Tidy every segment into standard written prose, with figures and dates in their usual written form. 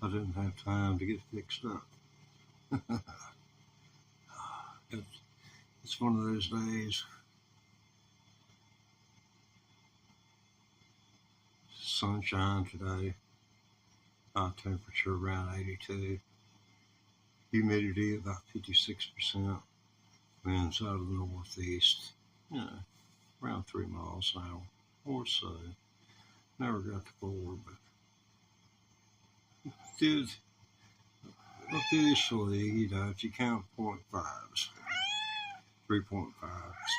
I didn't have time to get fixed up. It's one of those days. Sunshine today. High temperature around 82. Humidity about 56%. Winds out of the northeast. Around 3 miles an hour or so. Never got to 4, but did officially, if you count 0.5s, 3.5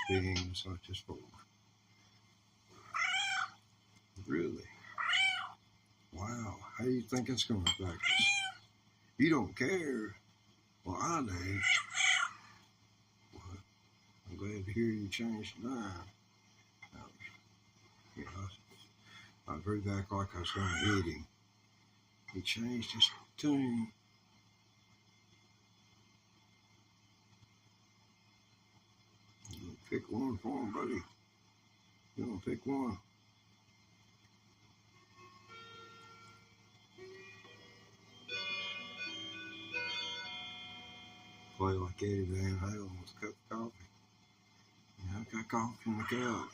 being as much as 4. Really? Wow. How do you think it's going to affect us? You don't care. Well, I do. Well, I'm glad to hear you changed your mind. I drew back like I was going to hit him. He changed his tune. Pick one for him, buddy. You want to pick one? Play like Eddie Van Halen with a cup of coffee. I've got coffee in the cup.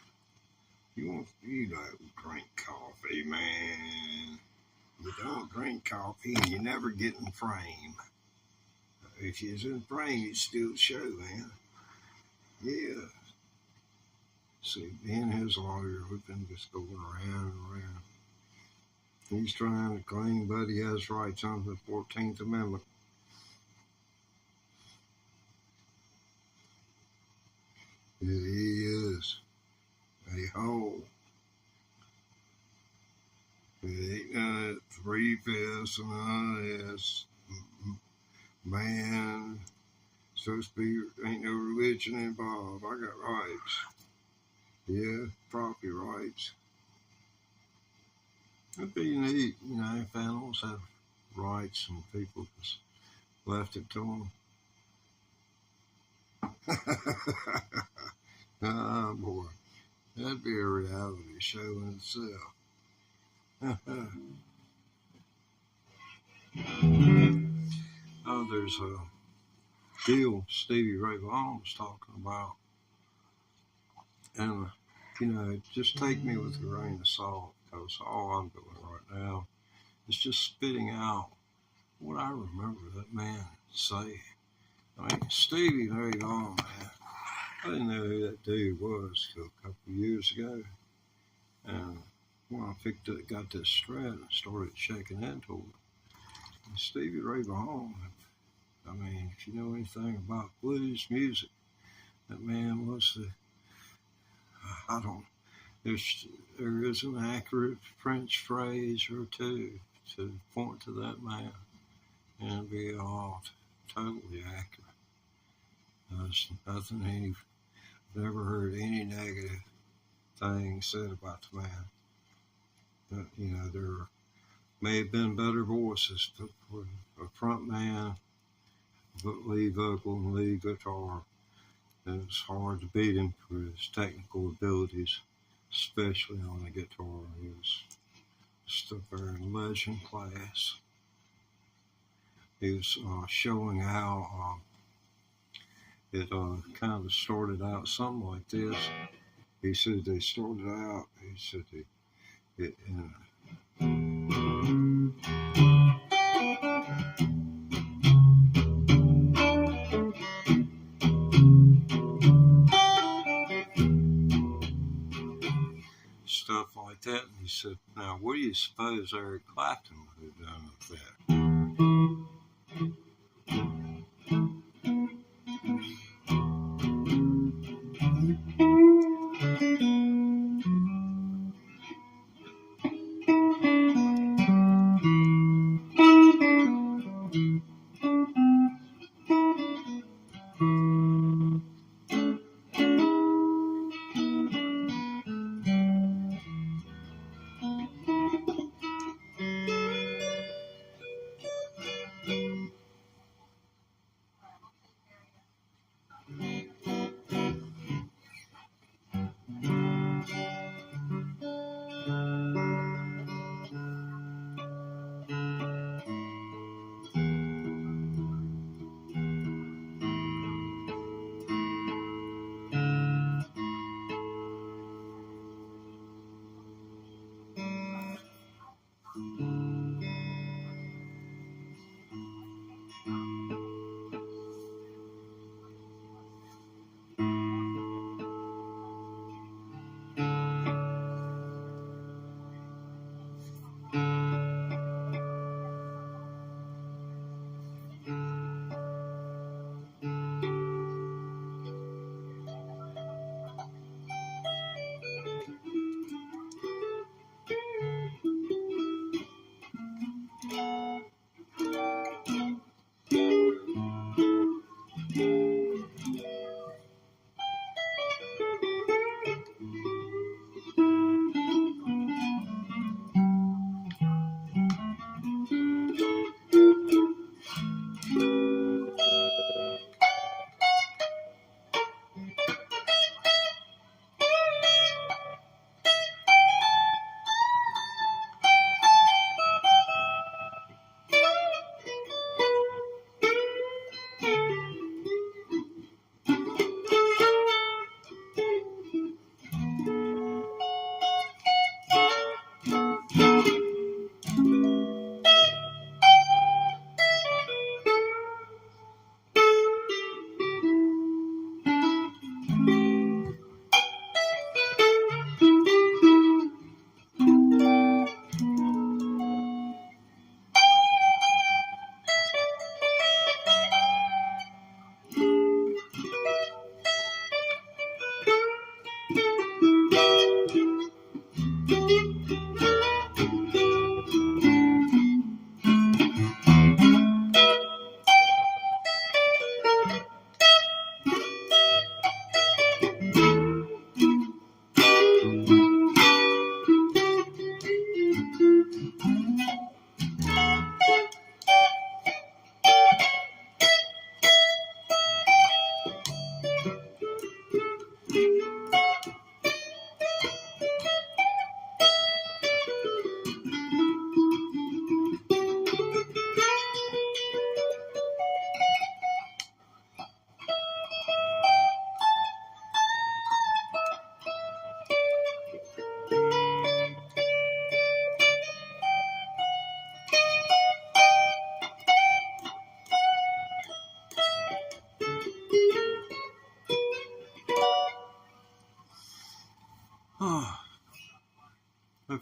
You don't drink coffee, man. You don't drink coffee and you never get in frame. If you're in frame, you'd still show, man. Yeah. See, me and his lawyer, we've been just going around and around. He's trying to claim Buddy has rights under the 14th Amendment. Yeah, he is. A-hole. It ain't none of 3/5 and none of this. Man, supposed to be, ain't no religion involved. I got rights. Yeah, property rights. It'd be neat, if animals have rights and people just left it to them. Oh, boy. That'd be a reality show in itself. There's a deal Stevie Ray Vaughan was talking about. And, just take me with a grain of salt, because all I'm doing right now is just spitting out what I remember that man saying. Stevie Ray Vaughan, man, I didn't know who that dude was till a couple of years ago. And when I got this thread and started checking into it, and Stevie Ray Vaughan, if you know anything about blues music, that man was there is an accurate French phrase or two to point to that man and be all totally accurate. There's nothing I've never heard any negative thing said about the man. But, there may have been better voices, but for a front man, lead vocal and lead guitar, it was hard to beat him for his technical abilities, especially on the guitar. He was just a very legend class. He was showing how it kind of started out something like this. He said they started out, stuff like that. And he said, now, what do you suppose Eric Clapton would have done with that?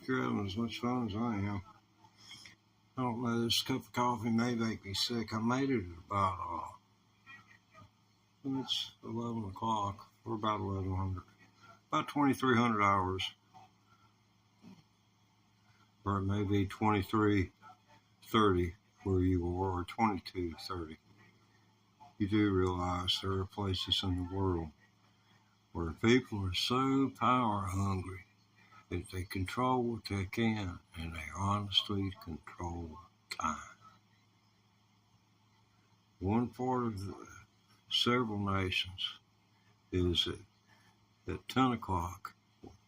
think you're having as much fun as I am. I don't know, this cup of coffee may make me sick. I made it at about, it's 11 o'clock, or about 1100, about 2300 hours, or it may be 2330 where you are, or 2230. You do realize there are places in the world where people are so power hungry that they control what they can, and they honestly control time. One part of several nations is at 10 o'clock,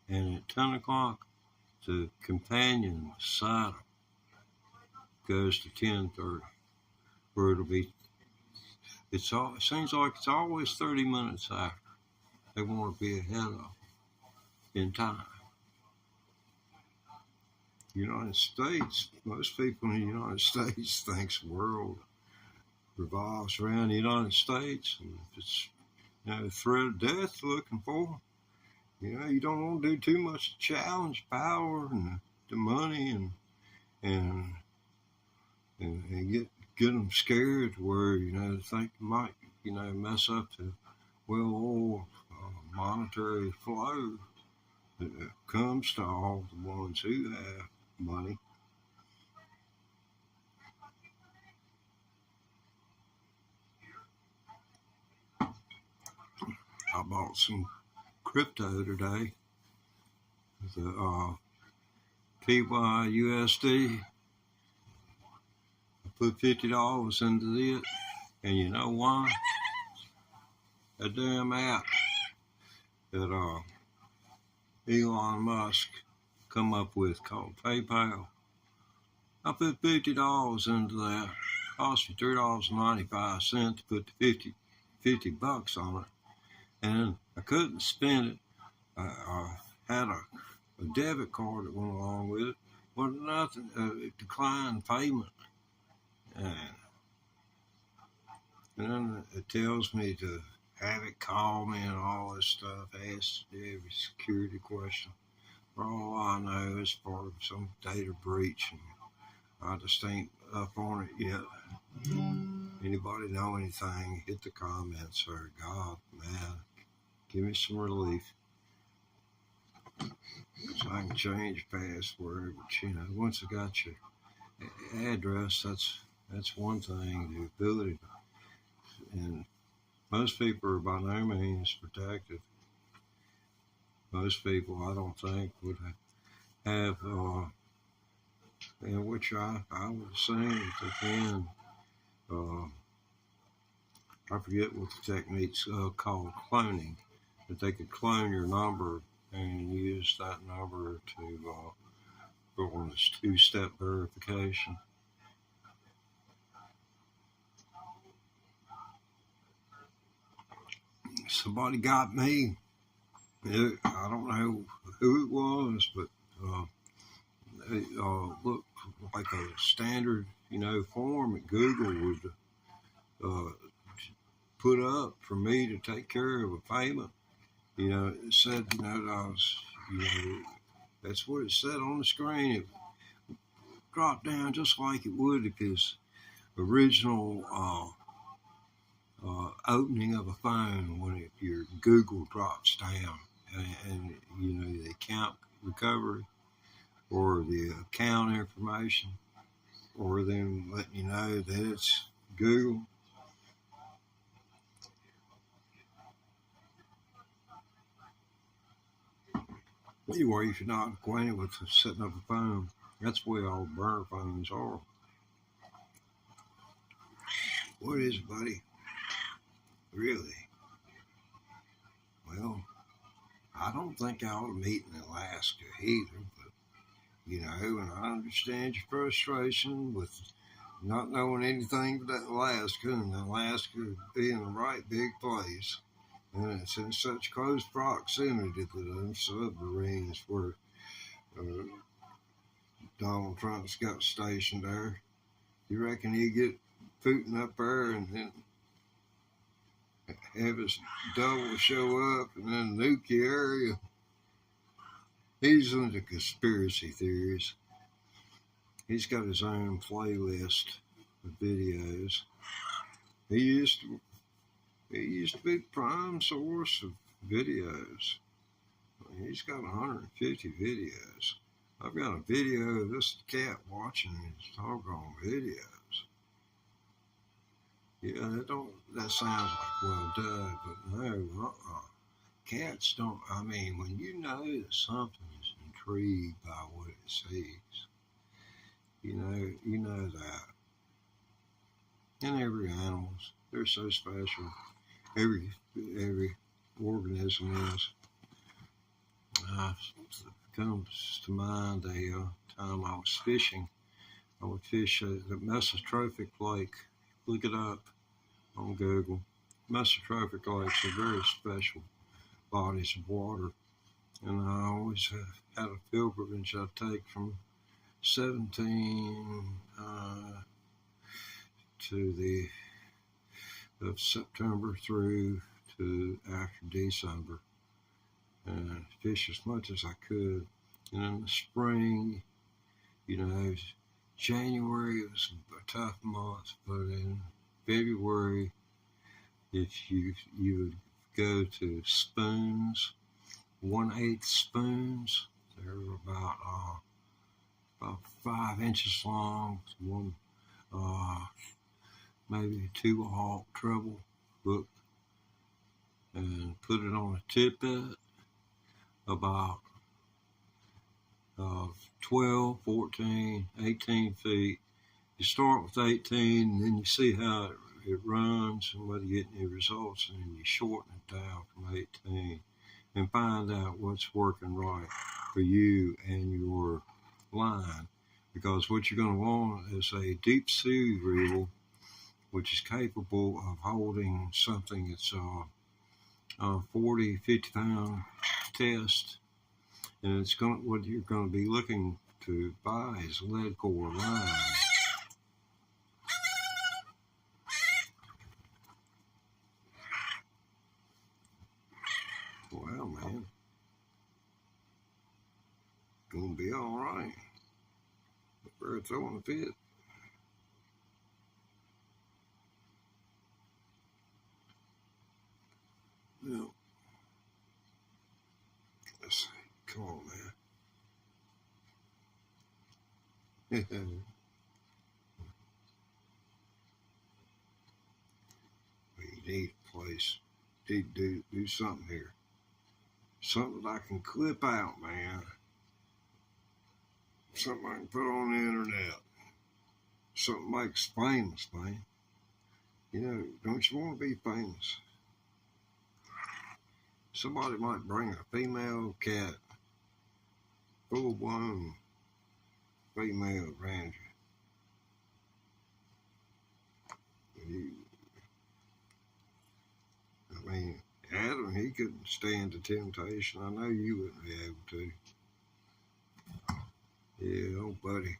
and at 10 o'clock, the companion beside them goes to 10:30, where it'll be, it seems like it's always 30 minutes after. They want to be ahead of in time. United States, most people in the United States thinks the world revolves around the United States, and if it's threat of death looking for, you don't want to do too much to challenge power and the money and get them scared to where they think they might mess up the well-oiled monetary flow that comes to all the ones who have money. I bought some crypto today, the PYUSD. I put $50 into it, and you know why? A damn app that Elon Musk come up with called PayPal. I put $50 into that. Cost me $3.95 to put the $50 on it, and I couldn't spend it. I had a debit card that went along with it. Wasn't nothing. It declined payment, and then it tells me to have it call me and all this stuff. Asks every security question. For all I know, it's part of some data breach, and I just ain't up on it yet. Anybody know anything? Hit the comments or God, man, give me some relief. So I can change password, but once I got your address, that's one thing. The ability, and most people are by no means protected. Most people, I don't think, would have, which I would assume that they can. I forget what the technique's called, cloning, that they could clone your number and use that number to go on this two-step verification. Somebody got me. I don't know who it was, but it looked like a standard, form that Google would put up for me to take care of a payment. It said, that I was, that's what it said on the screen. It dropped down just like it would if his original opening of a phone when your Google drops down, and the account recovery or the account information, or them letting you know that it's Google. Anyway, if you're not acquainted with setting up a phone, that's the way all burner phones are. What is it, buddy? Really? Well, I don't think I ought to meet in Alaska either, but, and I understand your frustration with not knowing anything about Alaska, and Alaska being the right big place. And it's in such close proximity to them submarines where Donald Trump's got stationed there. You reckon he'd get Putin up there and then have his double show up and then nuke the area? He's into conspiracy theories. He's got his own playlist of videos. He used to be the prime source of videos. He's got 150 videos. I've got a video of this cat watching his doggone videos. Yeah, that sounds like, well, duh, but no, Cats don't, I mean, when you know that something is intrigued by what it sees, you know that. And every animals, they're so special. Every organism is. Comes to mind a time I was fishing. I would fish the mesotrophic lake. Look it up on Google. Mesotrophic lakes are very special bodies of water, and I always had a pilgrimage I'd take from 17 to the of September through to after December, and fish as much as I could. And in the spring, January was a tough month, but in February, if you would go to spoons, 1/8 spoons, they're about 5 inches long, one maybe 2/0 treble hook, and put it on a tippet about 12, 14, 18 feet. You start with 18, and then you see how it runs and whether you get any results, and then you shorten it down from 18 and find out what's working right for you and your line. Because what you're going to want is a deep sea reel, which is capable of holding something that's 40, 50 pound test. And what you're going to be looking to buy is lead core line. Well, man, gonna be all right. We're throwing a fit. Yeah. Let's see. Come on, man. We need a place. Need to do something here. Something that I can clip out, man. Something I can put on the internet. Something makes famous, man. Don't you want to be famous? Somebody might bring a female cat, full-blown female ranger. Adam, he couldn't stand the temptation. I know you wouldn't be able to. Yeah, old buddy.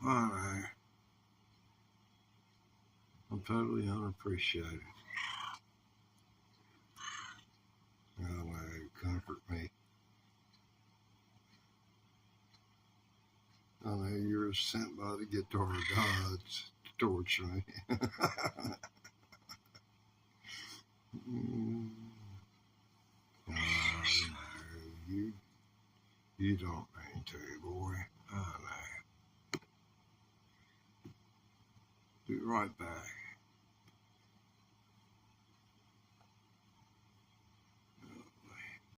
Alright. I'm totally unappreciated. Comfort me. I know you were sent by the guitar gods to torture me. Mm. No, you don't mean to, boy. I know. Be right back.